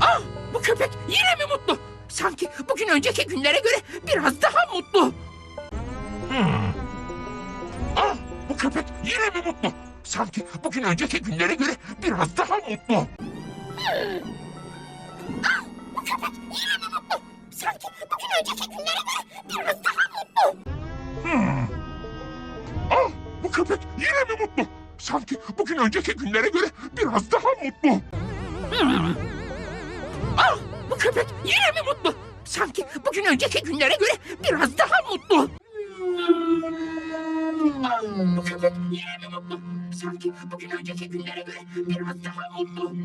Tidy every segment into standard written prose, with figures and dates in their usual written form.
Ah, bu köpek yine mi mutlu? Sanki bugün önceki günlere göre biraz daha mutlu. Ah, bu köpek yine mi mutlu? Sanki bugün önceki günlere göre biraz daha mutlu. Ah, bu köpek yine mi mutlu? Sanki bugün önceki günlere göre biraz daha mutlu. Ah, bu köpek yine mi mutlu? Sanki bugün önceki günlere göre biraz daha mutlu. Ah, bu köpek yine mi mutlu? Sanki bugün önceki günlere göre biraz daha mutlu. Ah, bu köpek yine mi mutlu? Sanki bugün önceki günlere göre biraz daha mutlu.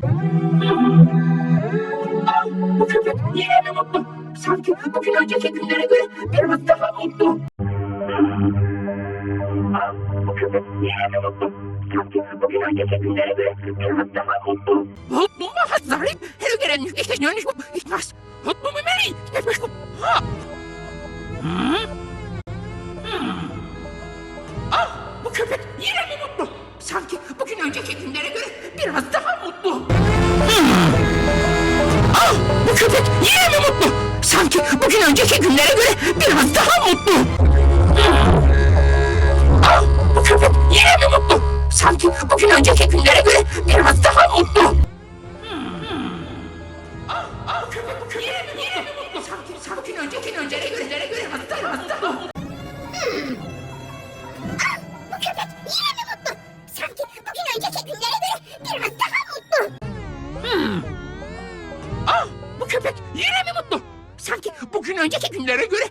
Ah, bu köpek yine mi mutlu? Sanki bugün önceki günlere göre biraz daha mutlu. Ah, bu köpek yine mi mutlu? Sanki bugün önceki günlere göre biraz daha mutlu. Mutlu mu Hazarim? Her gelen yüksek yönlük ihmas. Mutlu mu Meri? Nefes bu. Ha. Ah, bu köpek yine mi mutlu? Sanki bugün önceki günlere göre biraz daha mutlu. Ah, bu köpek yine mi mutlu? Sanki bugün önceki günlere göre biraz daha mutlu. Ah, bu köpek yine mi mutlu? Sanki bugün önceki günlere göre biraz daha mutlu. Ah, bu köpek yine mi mutlu? Sanki bugün önceki günlere göre biraz daha mutlu. Bu köpek yine mi mutlu? Sanki bugün önceki günlere göre biraz daha mutlu. Ah, bu köpek yine mi mutlu? Sanki bugün önceki günlere göre